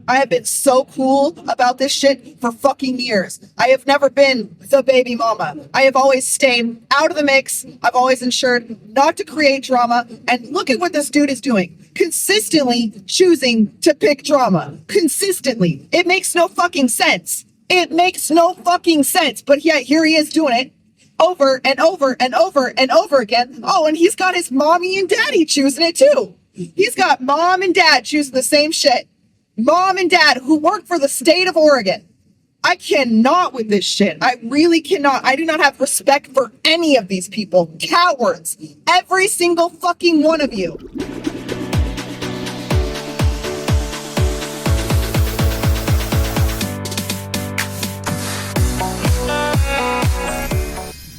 I have been so cool about this shit for fucking years. I have never been the baby mama. I have always stayed out of the mix. I've always ensured not to create drama. And look at what this dude is doing. Consistently choosing to pick drama. Consistently. It makes no fucking sense. It makes no fucking sense. But yet here he is doing it over and over and over and over again. Oh, and he's got his mommy and daddy choosing it too. He's got mom and dad choosing the same shit. Mom and dad who work for the state of Oregon. I cannot with this shit. I really cannot. I do not have respect for any of these people. Cowards. Every single fucking one of you.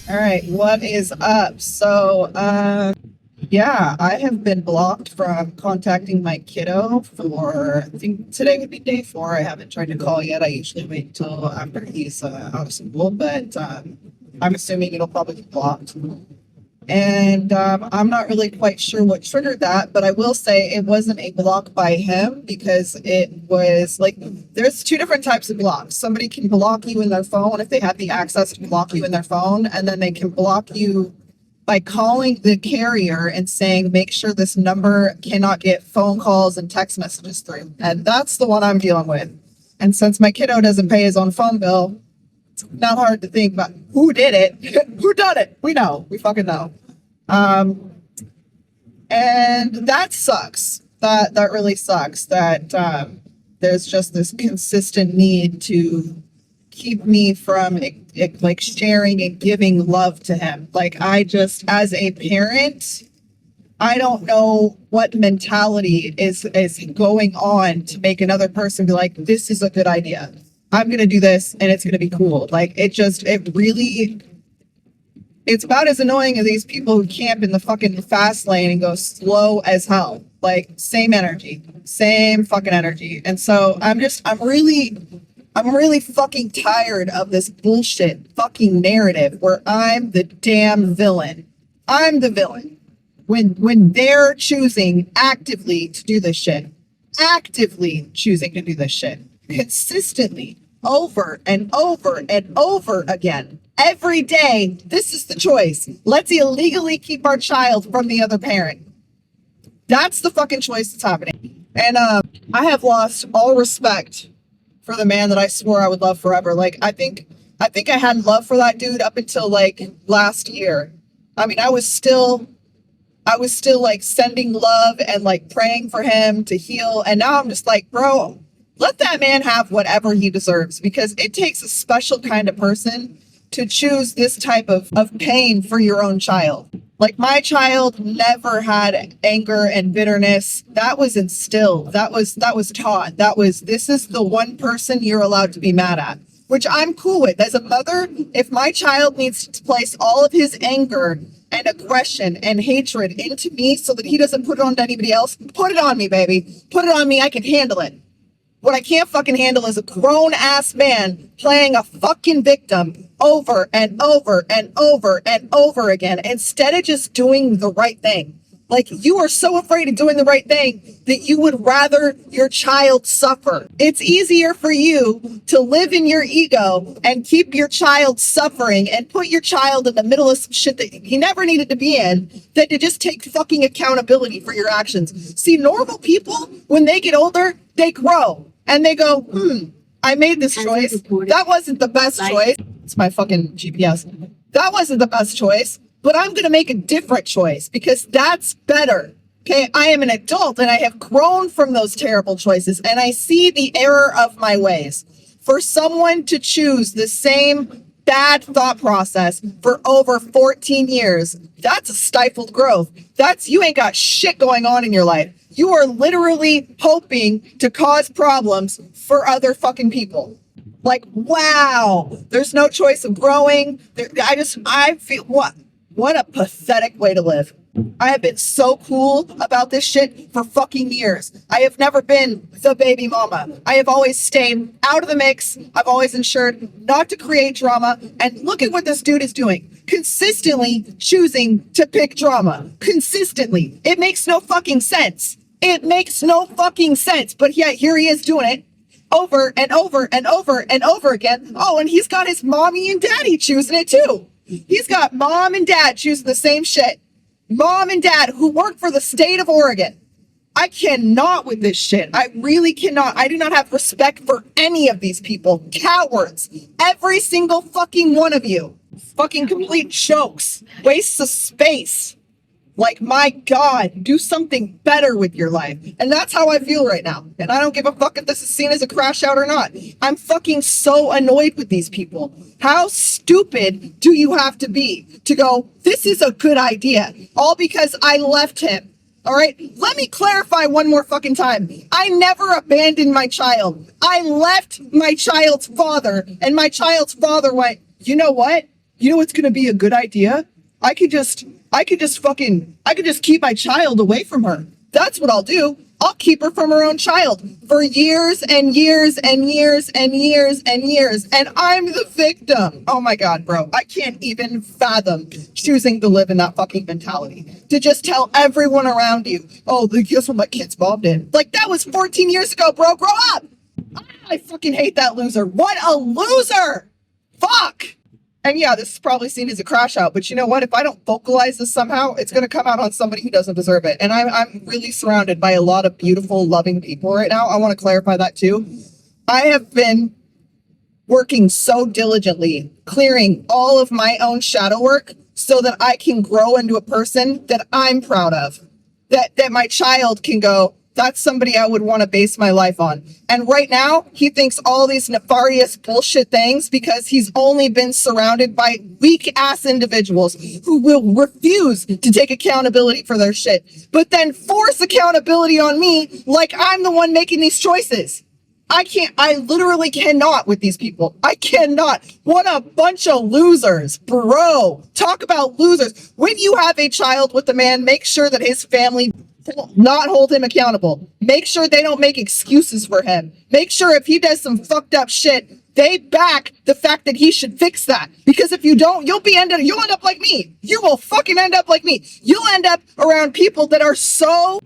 All right, what is up? So, yeah, I have been blocked from contacting my kiddo for, I think today would be day 4. I haven't tried to call yet. I usually wait until after he's out of school, but I'm assuming it'll probably be blocked. And I'm not really quite sure what triggered that, but I will say it wasn't a block by him because it was like, there's 2 different types of blocks. Somebody can block you in their phone if they have the access to block you in their phone, and then they can block you by calling the carrier and saying, make sure this number cannot get phone calls and text messages through. And that's the one I'm dealing with. And since my kiddo doesn't pay his own phone bill, it's not hard to think about who did it. Who done it? We know. We fucking know. And that sucks. That really sucks that there's just this consistent need to keep me from like sharing and giving love to him. Like, I just, as a parent, I don't know what mentality is going on to make another person be like, this is a good idea. I'm going to do this and it's going to be cool. Like, it's about as annoying as these people who camp in the fucking fast lane and go slow as hell. Like, same fucking energy. And so I'm really fucking tired of this bullshit fucking narrative where I'm the damn villain. I'm the villain. When they're choosing actively to do this shit. Actively choosing to do this shit. Consistently. Over and over and over again. Every day, this is the choice. Let's illegally keep our child from the other parent. That's the fucking choice that's happening. And I have lost all respect for the man that I swore I would love forever. Like, I think I had love for that dude up until like last year. I mean, I was still like sending love and like praying for him to heal. And now I'm just like, bro, let that man have whatever he deserves, because it takes a special kind of person to choose this type of pain for your own child. Like, my child never had anger and bitterness. That was instilled. That was taught. This is the one person you're allowed to be mad at, which I'm cool with. As a mother, if my child needs to place all of his anger and aggression and hatred into me so that he doesn't put it on to anybody else, put it on me, baby. Put it on me. I can handle it. What I can't fucking handle is a grown-ass man playing a fucking victim over and over and over and over again instead of just doing the right thing. Like, you are so afraid of doing the right thing that you would rather your child suffer. It's easier for you to live in your ego and keep your child suffering and put your child in the middle of some shit that he never needed to be in than to just take fucking accountability for your actions. See, normal people, when they get older, they grow and they go, I made this choice. That wasn't the best choice. It's my fucking GPS. That wasn't the best choice. But I'm going to make a different choice because that's better. Okay, I am an adult and I have grown from those terrible choices and I see the error of my ways. For someone to choose the same bad thought process for over 14 years, that's a stifled growth. You ain't got shit going on in your life. You are literally hoping to cause problems for other fucking people. Like, wow, there's no choice of growing. I feel, what a pathetic way to live. I have been so cool about this shit for fucking years. I have never been the baby mama. I have always stayed out of the mix. I've always ensured not to create drama. And look at what this dude is doing. Consistently choosing to pick drama. Consistently. It makes no fucking sense. It makes no fucking sense. But yet here he is doing it over and over and over and over again. Oh, and he's got his mommy and daddy choosing it too. He's got mom and dad choosing the same shit. Mom and dad who work for the state of Oregon. I cannot with this shit. I really cannot. I do not have respect for any of these people. Cowards. Every single fucking one of you. Fucking complete jokes. Wastes of space. Like, my God, do something better with your life. And that's how I feel right now. And I don't give a fuck if this is seen as a crash out or not. I'm fucking so annoyed with these people. How stupid do you have to be to go, this is a good idea, all because I left him? All right, let me clarify one more fucking time. I never abandoned my child. I left my child's father, and my child's father went, you know what? You know what's going to be a good idea? I could just keep my child away from her. That's what I'll do. I'll keep her from her own child for years and years and years and years and years. And I'm the victim. Oh my God, bro. I can't even fathom choosing to live in that fucking mentality. To just tell everyone around you, oh, guess what my kid's mom did? Like, that was 14 years ago, bro. Grow up. I fucking hate that loser. What a loser. Fuck. And yeah, this is probably seen as a crash out, but you know what? If I don't vocalize this somehow, it's going to come out on somebody who doesn't deserve it. And I'm really surrounded by a lot of beautiful, loving people right now. I want to clarify that too. I have been working so diligently, clearing all of my own shadow work so that I can grow into a person that I'm proud of, that my child can go, that's somebody I would want to base my life on. And right now, he thinks all these nefarious bullshit things because he's only been surrounded by weak-ass individuals who will refuse to take accountability for their shit, but then force accountability on me like I'm the one making these choices. I literally cannot with these people. I cannot. What a bunch of losers, bro. Talk about losers. When you have a child with a man, make sure that his family not hold him accountable. Make sure they don't make excuses for him. Make sure if he does some fucked up shit, they back the fact that he should fix that. Because if you don't, you'll end up like me. You will fucking end up like me. You'll end up around people that are so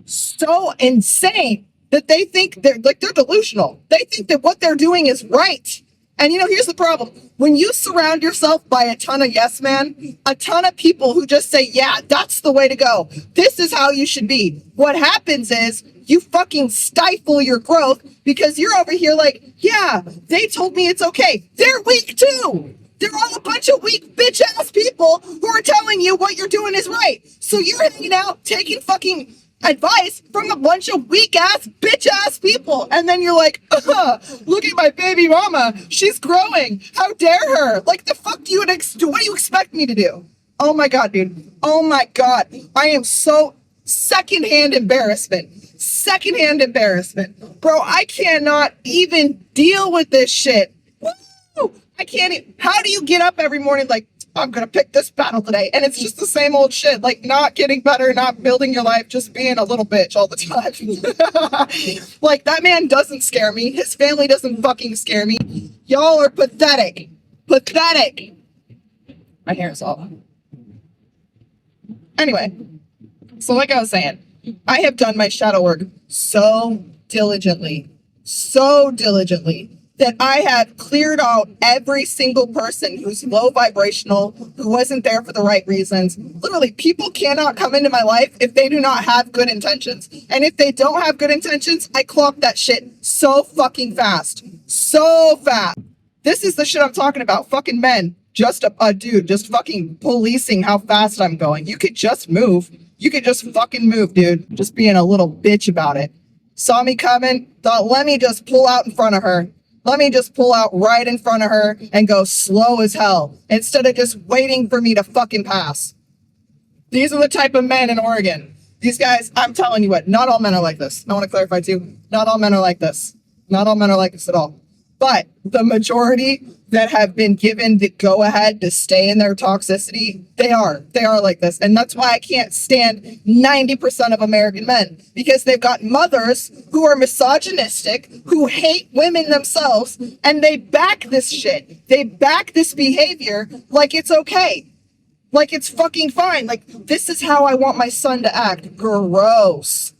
insane that they think they're delusional. They think that what they're doing is right. And here's the problem. When you surround yourself by a ton of yes men, a ton of people who just say, yeah, that's the way to go. This is how you should be. What happens is you fucking stifle your growth because you're over here like, yeah, they told me it's okay. They're weak too. They're all a bunch of weak bitch ass people who are telling you what you're doing is right. So you're hanging out taking fucking advice from a bunch of weak ass bitch ass people, and then you're like, look at my baby mama, she's growing, how dare her? Like, the fuck do you what do you expect me to do? Oh my God, dude. Oh my God, I am so secondhand embarrassment, bro. I cannot even deal with this shit. Woo! I can't even. How do you get up every morning like, I'm going to pick this battle today? And it's just the same old shit, like not getting better, not building your life, just being a little bitch all the time. Like, that man doesn't scare me. His family doesn't fucking scare me. Y'all are pathetic. Pathetic. My hair is off. Anyway, so like I was saying, I have done my shadow work so diligently, that I have cleared out every single person who's low vibrational, who wasn't there for the right reasons. Literally, people cannot come into my life if they do not have good intentions. And if they don't have good intentions, I clock that shit so fucking fast. So fast. This is the shit I'm talking about. Fucking men. Just a dude, just fucking policing how fast I'm going. You could just move. You could just fucking move, dude. Just being a little bitch about it. Saw me coming, thought, let me just pull out in front of her. Let me just pull out right in front of her and go slow as hell instead of just waiting for me to fucking pass. These are the type of men in Oregon. These guys, I'm telling you what, not all men are like this. I want to clarify too. Not all men are like this. Not all men are like this at all. But the majority that have been given the go-ahead to stay in their toxicity, they are like this. And that's why I can't stand 90% of American men, because they've got mothers who are misogynistic, who hate women themselves, and they back this shit. They back this behavior like it's okay. Like it's fucking fine. Like, this is how I want my son to act. Gross.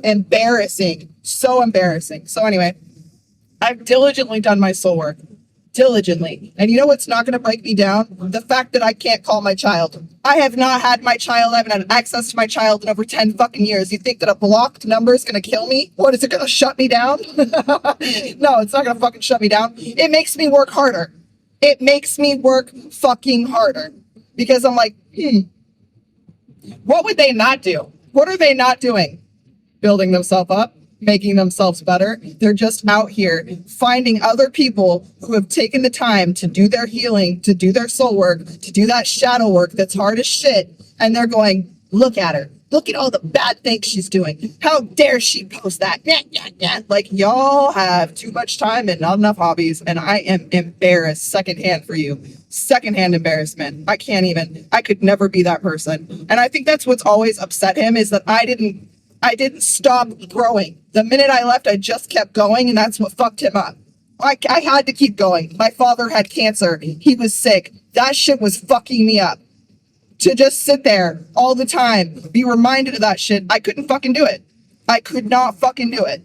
Embarrassing. So embarrassing. So anyway, I've diligently done my soul work. Diligently. And you know what's not going to break me down? The fact that I can't call my child. I have not had my child. I haven't had access to my child in over 10 fucking years. You think that a blocked number is going to kill me? What, is it going to shut me down? No, it's not going to fucking shut me down. It makes me work harder. It makes me work fucking harder. Because I'm like, what would they not do? What are they not doing? Building themselves up, making themselves better. They're just out here finding other people who have taken the time to do their healing, to do their soul work, to do that shadow work that's hard as shit. And they're going, look at her. Look at all the bad things she's doing. How dare she post that? Like, y'all have too much time and not enough hobbies. And I am embarrassed secondhand for you. Secondhand embarrassment. I could never be that person. And I think that's what's always upset him, is that I didn't stop growing. The minute I left, I just kept going, and that's what fucked him up. I had to keep going. My father had cancer. He was sick. That shit was fucking me up. To just sit there all the time, be reminded of that shit, I couldn't fucking do it. I could not fucking do it.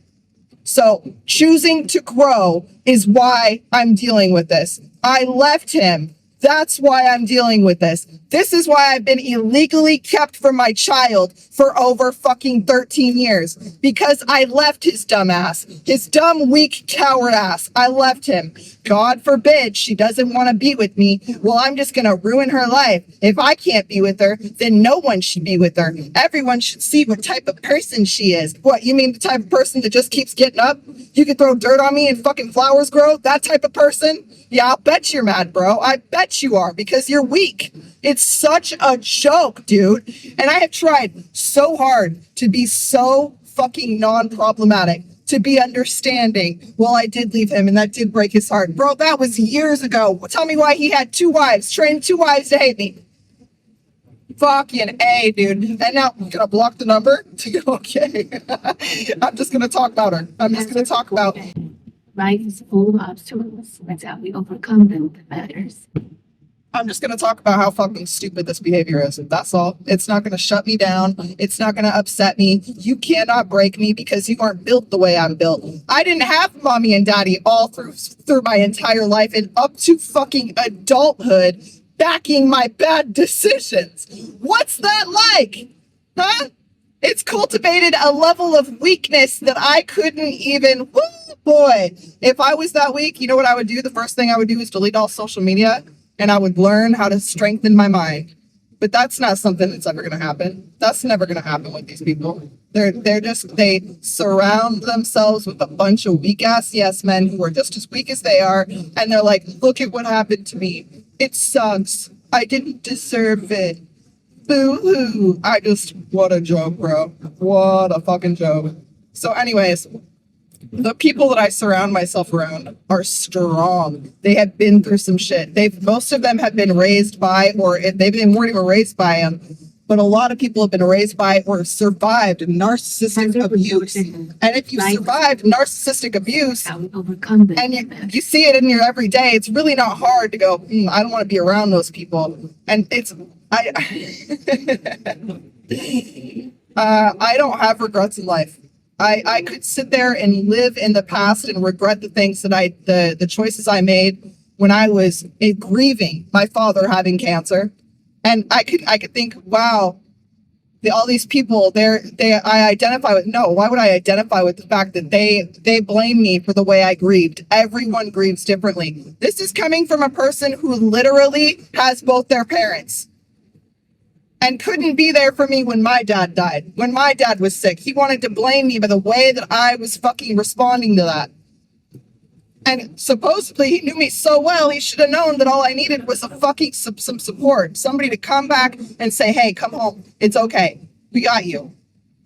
So choosing to grow is why I'm dealing with this. I left him. That's why I'm dealing with this. This is why I've been illegally kept from my child for over fucking 13 years. Because I left his dumb ass. His dumb, weak, coward ass. I left him. God forbid she doesn't want to be with me. Well, I'm just going to ruin her life. If I can't be with her, then no one should be with her. Everyone should see what type of person she is. What, you mean the type of person that just keeps getting up? You can throw dirt on me and fucking flowers grow? That type of person? Yeah, I'll bet you're mad, bro. I bet you are, because you're weak. It's such a joke, dude. And I have tried so hard to be so fucking non-problematic, to be understanding. Well, I did leave him, and that did break his heart. Bro, that was years ago. Tell me why he had 2 wives, trained 2 wives to hate me. Fucking A, dude. And now I'm gonna block the number. Okay. I'm just gonna talk about her. I'm just gonna talk about. Life is full of obstacles. That's how we overcome them that matters. I'm just going to talk about how fucking stupid this behavior is. That's all. It's not going to shut me down. It's not going to upset me. You cannot break me because you aren't built the way I'm built. I didn't have mommy and daddy all through my entire life and up to fucking adulthood backing my bad decisions. What's that like? Huh? It's cultivated a level of weakness that I couldn't even, woo, boy. If I was that weak, you know what I would do? The first thing I would do is delete all social media, and I would learn how to strengthen my mind. But that's not something that's ever going to happen. That's never going to happen with these people. They surround themselves with a bunch of weak ass yes men who are just as weak as they are. And they're like, look at what happened to me. It sucks. I didn't deserve it. Boo-hoo. What a joke, bro. What a fucking joke. So anyways, the people that I surround myself around are strong. They have been through some shit. Most of them have been raised by, or if they weren't even raised by him, but a lot of people have been raised by or survived narcissistic abuse. And if you survived narcissistic abuse, and you see it in your everyday, it's really not hard to go, I don't want to be around those people. And I don't have regrets in life. I could sit there and live in the past and regret the things that the choices I made when I was grieving my father having cancer. And I could think, wow, all these people, I identify with. No, why would I identify with the fact that they blame me for the way I grieved? Everyone grieves differently. This is coming from a person who literally has both their parents and couldn't be there for me when my dad died, when my dad was sick. He wanted to blame me by the way that I was fucking responding to that. And supposedly he knew me so well, he should have known that all I needed was a fucking some support. Somebody to come back and say, hey, come home. It's okay. We got you.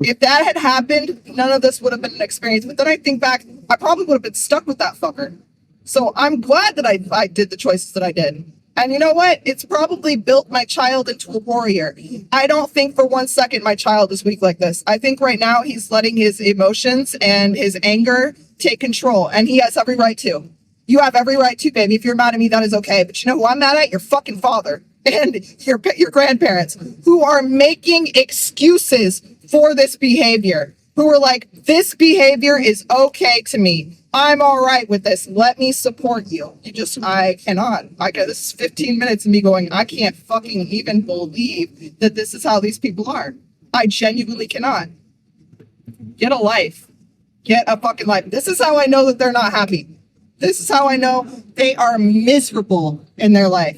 If that had happened, none of this would have been an experience. But then I think back, I probably would have been stuck with that fucker. So I'm glad that I did the choices that I did. And you know what? It's probably built my child into a warrior. I don't think for 1 second my child is weak like this. I think right now he's letting his emotions and his anger take control. And he has every right to. You have every right to, baby. If you're mad at me, that is okay. But you know who I'm mad at? Your fucking father and your grandparents who are making excuses for this behavior. Who are like, this behavior is okay to me. I'm all right with this. Let me support you. I cannot. This is 15 minutes of me going, I can't fucking even believe that this is how these people are. I genuinely cannot. Get a life. Get a fucking life. This is how I know that they're not happy. This is how I know they are miserable in their life.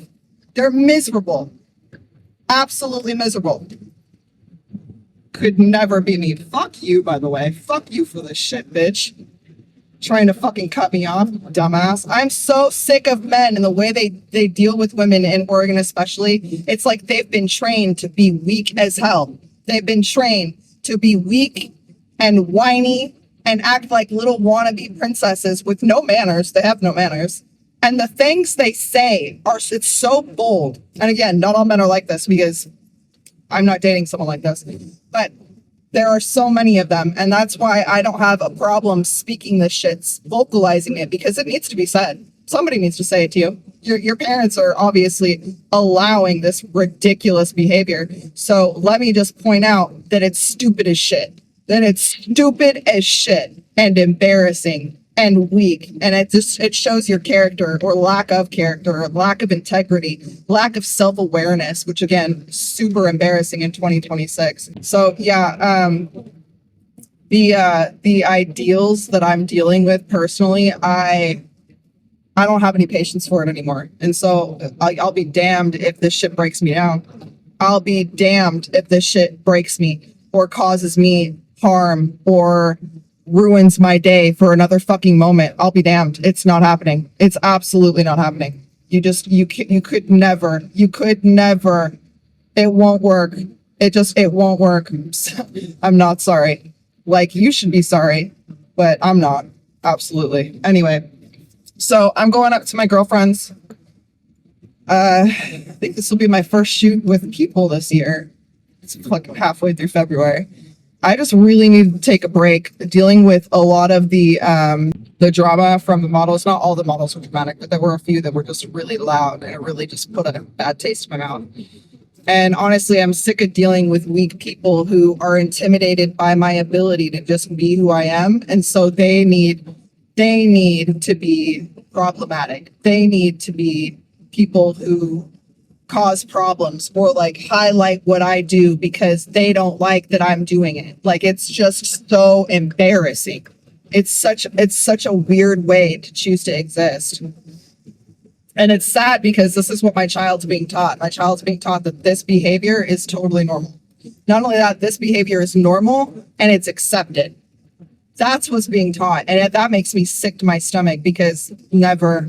They're miserable. Absolutely miserable. Could never be me. Fuck you, by the way. Fuck you for this shit, bitch. Trying to fucking cut me off, dumbass. I'm so sick of men and the way they deal with women in Oregon especially. It's like they've been trained to be weak as hell. They've been trained to be weak and whiny and act like little wannabe princesses with no manners. They have no manners. And the things they say it's so bold. And again, not all men are like this because I'm not dating someone like this. But there are so many of them, and that's why I don't have a problem speaking this shit, vocalizing it, because it needs to be said. Somebody needs to say it to you. Your parents are obviously allowing this ridiculous behavior. So let me just point out that it's stupid as shit. That it's stupid as shit and embarrassing and weak. And it shows your character or lack of character or lack of integrity, lack of self-awareness, which again, super embarrassing in 2026. So yeah, the ideals that I'm dealing with personally, I don't have any patience for it anymore. And so I'll be damned if this shit breaks me down. I'll be damned if this shit breaks me or causes me harm or ruins my day for another fucking moment. I'll be damned. It's not happening. It's absolutely not happening. You could never. It won't work. It won't work. I'm not sorry. Like, you should be sorry, but I'm not. Absolutely. Anyway, so I'm going up to my girlfriend's. I think this will be my first shoot with people this year. It's like halfway through February. I just really need to take a break dealing with a lot of the drama from the models. Not all the models were dramatic, but there were a few that were just really loud, and it really just put a bad taste in my mouth. And honestly, I'm sick of dealing with weak people who are intimidated by my ability to just be who I am. And so they need to be problematic. They need to be people who cause problems or like highlight what I do because they don't like that I'm doing it. Like, it's just so embarrassing. It's such a weird way to choose to exist. And it's sad because this is what my child's being taught. My child's being taught that this behavior is totally normal. Not only that, this behavior is normal and it's accepted. That's what's being taught. And that makes me sick to my stomach because never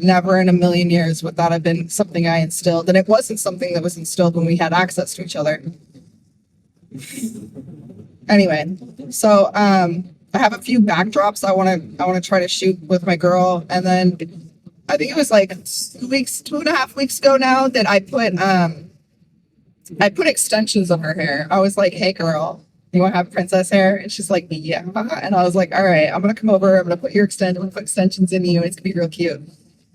in a million years would that have been something I instilled. And it wasn't something that was instilled when we had access to each other. Anyway, so I have a few backdrops I want to try to shoot with my girl. And then I think it was like 2.5 weeks ago now that I put extensions on her hair. I was like, hey girl, you want to have princess hair? And she's like, yeah. And I was like, all right, I'm going to come over. I'm going to put extensions in you. It's going to be real cute.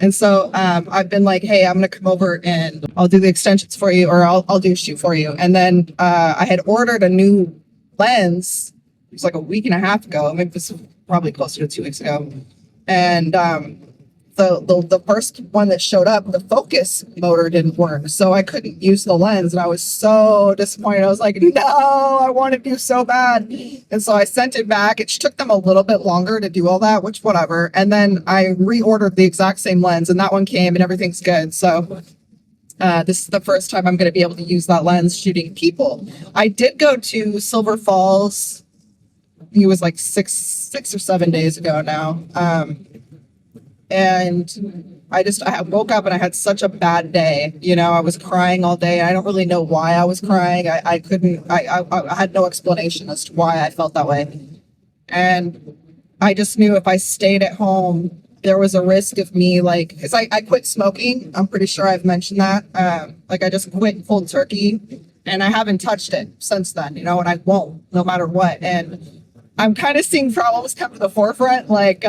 And so I've been like, hey, I'm going to come over and I'll do the extensions for you, or I'll do a shoot for you. And then I had ordered a new lens. It was like a week and a half ago. Maybe this was probably closer to 2 weeks ago. And the first one that showed up, the focus motor didn't work. So I couldn't use the lens. And I was so disappointed. I was like, no, I wanted to so bad. And so I sent it back. It took them a little bit longer to do all that, which whatever. And then I reordered the exact same lens and that one came and everything's good. So this is the first time I'm going to be able to use that lens shooting people. I did go to Silver Falls. It was like six or 7 days ago now. And I woke up and I had such a bad day. You know, I was crying all day. I don't really know why I was crying. I had no explanation as to why I felt that way. And I just knew if I stayed at home, there was a risk of me, like, because I quit smoking. I'm pretty sure I've mentioned that. Like, I just quit cold turkey and I haven't touched it since then, you know, and I won't, no matter what. And I'm kind of seeing problems come to the forefront. Like,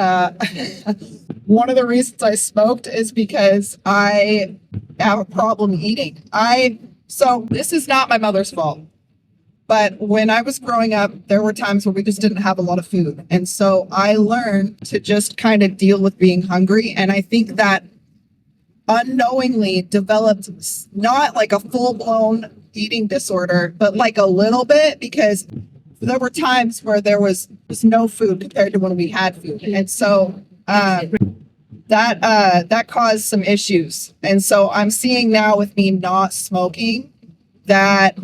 one of the reasons I smoked is because I have a problem eating. So this is not my mother's fault. But when I was growing up, there were times where we just didn't have a lot of food. And so I learned to just kind of deal with being hungry. And I think that unknowingly developed not like a full blown eating disorder, but like a little bit, because there were times where there was no food compared to when we had food. And so that caused some issues. And so I'm seeing now with me not smoking that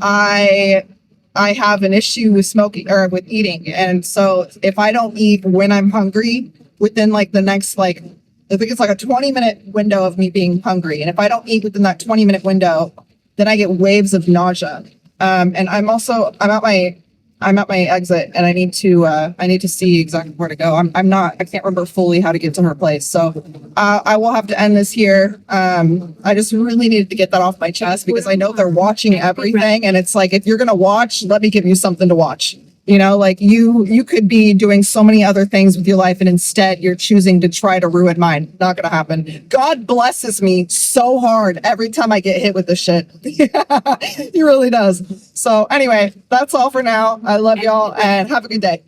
I have an issue with smoking or with eating. And so if I don't eat when I'm hungry within like the next, like, I think it's like a 20-minute window of me being hungry. And if I don't eat within that 20-minute window, then I get waves of nausea. And I'm at my exit and I need to see exactly where to go. I can't remember fully how to get to her place. So I will have to end this here. I just really needed to get that off my chest because I know they're watching everything. And it's like, if you're going to watch, let me give you something to watch. You know, like you could be doing so many other things with your life and instead you're choosing to try to ruin mine. Not gonna happen. God blesses me so hard every time I get hit with this shit. He really does. So anyway, that's all for now. I love y'all and have a good day.